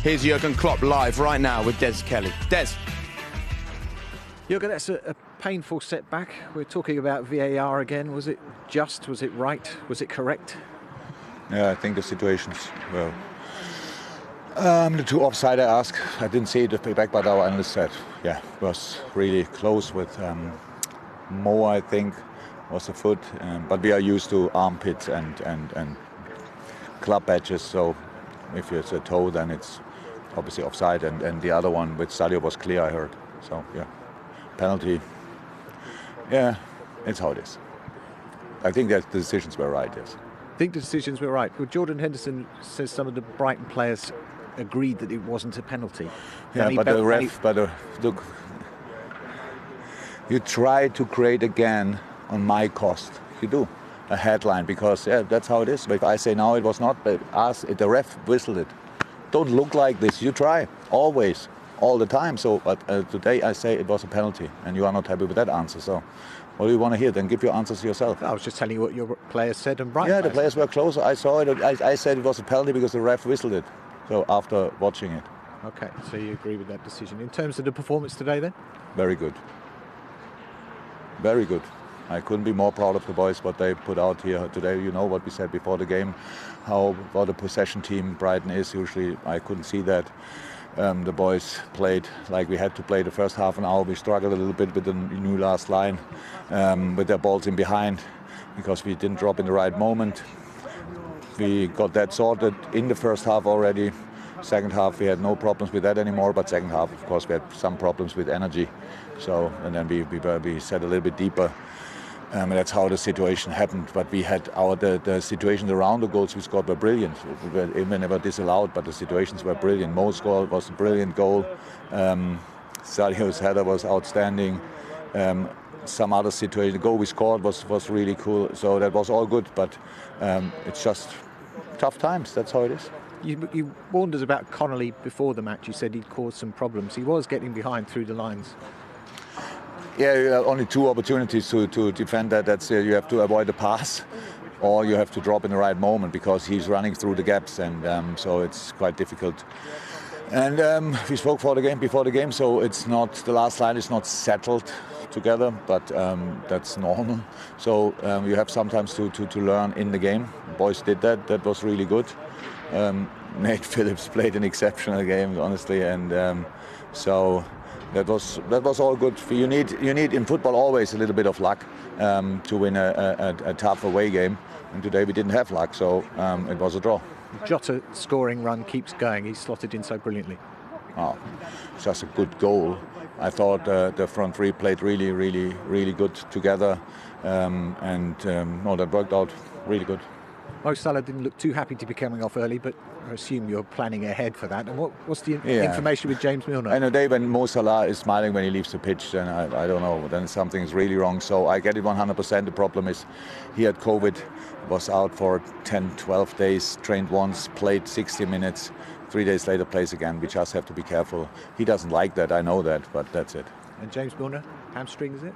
Here's Jurgen Klopp live right now with Des Kelly. Des. Jurgen, that's a painful setback. We're talking about VAR again. Was it just? Was it right? Was it correct? Yeah, I think the situations were the two offside I asked. I didn't see the payback, but our analyst said, yeah, it was really close with Mo, I think, was the foot. But we are used to armpits and club badges, so if it's a toe, then it's obviously offside. And the other one with Sadio was clear, I heard. So, yeah, penalty. Yeah, it's how it is. I think that the decisions were right, yes. I think the decisions were right. Well, Jordan Henderson says some of the Brighton players agreed that it wasn't a penalty. Yeah, but the ref, look, you try to create again on my cost. You do a headline because that's how it is. But if I say now it was not, but the ref whistled it. Don't look like this. You try always, all the time. So, but today I say it was a penalty, and you are not happy with that answer. So, what do you want to hear? Then give your answers yourself. I was just telling you what your players said, and Brighton. Yeah, the players were closer. I saw it. I said it was a penalty because the ref whistled it. So after watching it. Okay, so you agree with that decision. In terms of the performance today, then? Very good. Very good. I couldn't be more proud of the boys, what they put out here today. You know what we said before the game, what a possession team Brighton is. Usually I couldn't see that. The boys played like we had to play the first half an hour. We struggled a little bit with the new last line, with their balls in behind, because we didn't drop in the right moment. We got that sorted in the first half already. Second half we had no problems with that anymore, but second half of course we had some problems with energy. So, and then we set a little bit deeper. And that's how the situation happened. But we had the situations around the goals we scored were brilliant. We were even never disallowed, but the situations were brilliant. Mo's goal was a brilliant goal. Sadio's header was outstanding. Some other situation, the goal we scored was really cool. So that was all good, but it's just tough times. That's how it is. You warned us about Connolly before the match. You said he'd caused some problems. He was getting behind through the lines. Yeah, you have only two opportunities to defend that. That's you have to avoid the pass, or you have to drop in the right moment because he's running through the gaps, and so it's quite difficult. And we spoke before the game, so it's not the last line is not settled together, but that's normal. So you have sometimes to learn in the game. Boys did that. That was really good. Nate Phillips played an exceptional game, honestly, and so. That was all good. You need in football always a little bit of luck to win a tough away game, and today we didn't have luck, so it was a draw. Jota scoring run keeps going. He's slotted in so brilliantly. Oh, just a good goal. I thought the front three played really good together, and that worked out really good. Mo Salah didn't look too happy to be coming off early, but I assume you're planning ahead for that. And what's the information with James Milner? I know when Mo Salah is smiling when he leaves the pitch, then I don't know, then something's really wrong. So I get it 100%. The problem is he had COVID, was out for 10, 12 days, trained once, played 60 minutes, 3 days later plays again. We just have to be careful. He doesn't like that, I know that, but that's it. And James Milner, hamstring, is it?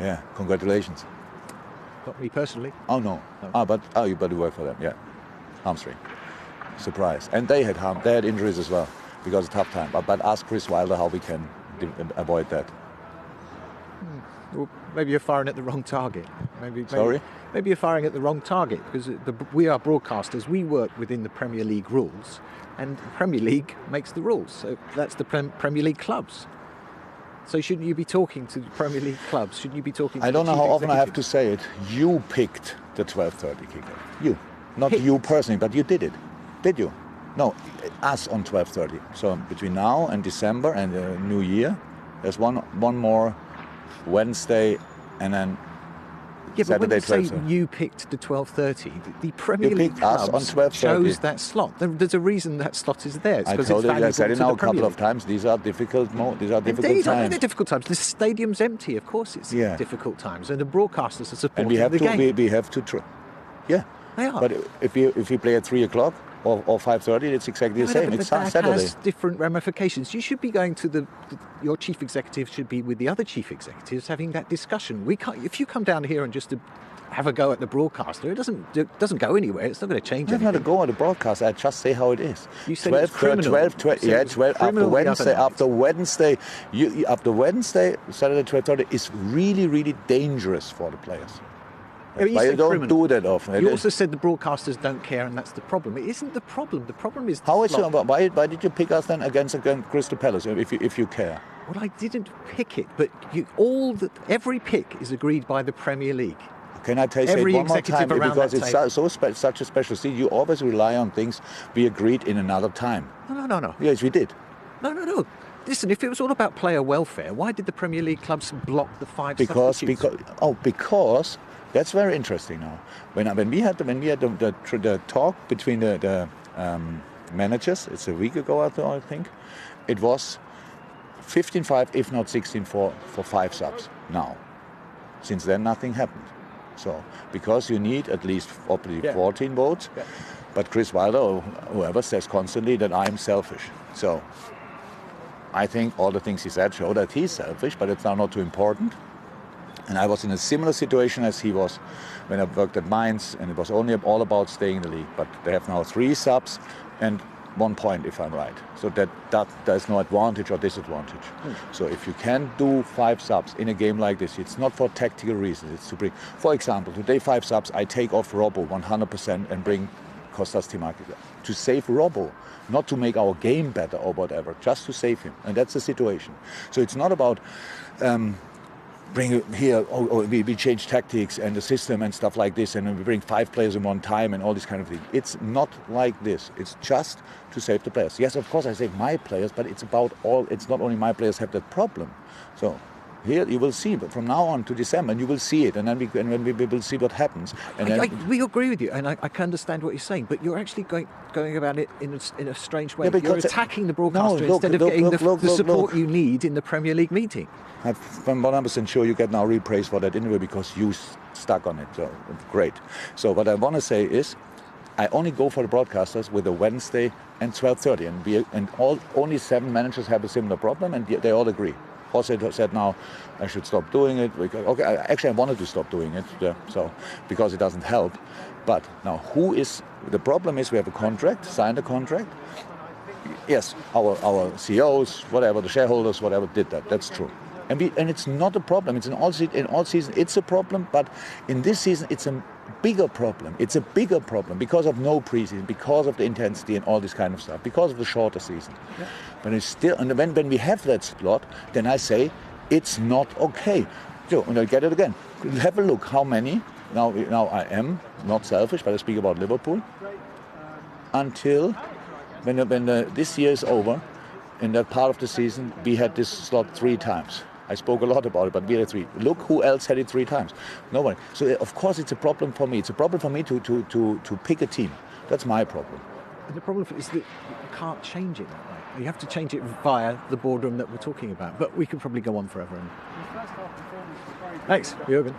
Yeah, congratulations. Not me personally. Oh, no. But you better work for them, yeah. Hamstring. Surprise. And they had injuries as well, because it's a tough time. But ask Chris Wilder how we can avoid that. Well, maybe you're firing at the wrong target. Sorry? Maybe you're firing at the wrong target, because we are broadcasters. We work within the Premier League rules, and the Premier League makes the rules. So that's the Premier League clubs. So shouldn't you be talking to the Premier League clubs? Shouldn't you be talking to I don't know how often I have to say it. You picked the 12:30 kickoff. You. Not you personally, but you did it. Did you? No, us on 12:30. So between now and December and the New Year, there's one more Wednesday and then Saturday, but when you say you picked the 12:30, the Premier League clubs chose that slot. There's a reason that slot is there. It's I told you, I said it now a couple of times. These are difficult times. Indeed, I mean, they're difficult times. The stadium's empty. Of course, it's difficult times, and the broadcasters are supporting the game. We have to try. Yeah, they are. But if you play at 3 o'clock, or 5:30, it's exactly the same. It's that Saturday. has different ramifications. You should be going to your chief executive should be with the other chief executives having that discussion. We can't. If you come down here and just to have a go at the broadcaster, it doesn't go anywhere. It's not going to change anything. I'm not a go at the broadcaster. I just say how it is. You said it's criminal. 12 after Wednesday, Saturday 12:30 is really, really dangerous for the players. That's why you don't criminal. do that often. You also said the broadcasters don't care, and that's the problem. It isn't the problem. The problem is why did you pick us then against Crystal Palace if you care? Well, I didn't pick it, but every pick is agreed by the Premier League. Can I say it one more time? Because it's such a special seat. You always rely on things we agreed in another time. No. Yes, we did. No. Listen, if it was all about player welfare, why did the Premier League clubs block the 5 substitutes? Because that's very interesting now. When we had the talk between the managers, it's a week ago I think, it was 15-5, if not 16-4 for 5 subs. Now, since then nothing happened. So because you need at least 14 votes, but Chris Wilder or whoever says constantly that I'm selfish. So I think all the things he said show that he's selfish, but it's now not too important. And I was in a similar situation as he was when I worked at Mainz, and it was only all about staying in the league. But they have now 3 subs and 1 point, if I'm right. So that there's no advantage or disadvantage. So if you can do 5 subs in a game like this, it's not for tactical reasons. It's to bring, for example, today 5 subs, I take off Robbo 100% and bring Kostas Timakis to save Robbo, not to make our game better or whatever, just to save him. And that's the situation. So it's not about we change tactics and the system and stuff like this, and we bring 5 players in one time and all this kind of thing. It's not like this. It's just to save the players. Yes, of course I save my players, but it's not only my players have that problem. So here you will see, but from now on to December, and you will see it, and then we will see what happens. And we agree with you, and I can understand what you're saying, but you're actually going about it in a strange way. You're attacking the broadcaster instead of getting the support you need in the Premier League meeting. I'm 100% sure you get now real praise for that interview because you stuck on it. So great. So what I want to say is, I only go for the broadcasters with a Wednesday and 12:30, and only 7 managers have a similar problem, and they all agree. Also said now I should stop doing it. I wanted to stop doing it, because it doesn't help. But now the problem is we have a contract, signed a contract. Yes, our CEOs, whatever, the shareholders, whatever, did that. That's true. And it's not a problem. It's in all season it's a problem, but in this season it's a bigger problem. It's a bigger problem because of no preseason, because of the intensity and all this kind of stuff, because of the shorter season. Yeah. But it's still, and when we have that slot, then I say it's not okay. So, and I'll get it again. Have a look how many. Now I am not selfish, but I speak about Liverpool. Until when this year is over, in that part of the season, we had this slot 3 times. I spoke a lot about it, but we had 3. Look who else had it 3 times. Nobody. So of course it's a problem for me. It's a problem for me to pick a team. That's my problem. And the problem is that you can't change it that way. You have to change it via the boardroom that we're talking about. But we could probably go on forever. Thanks, Jurgen.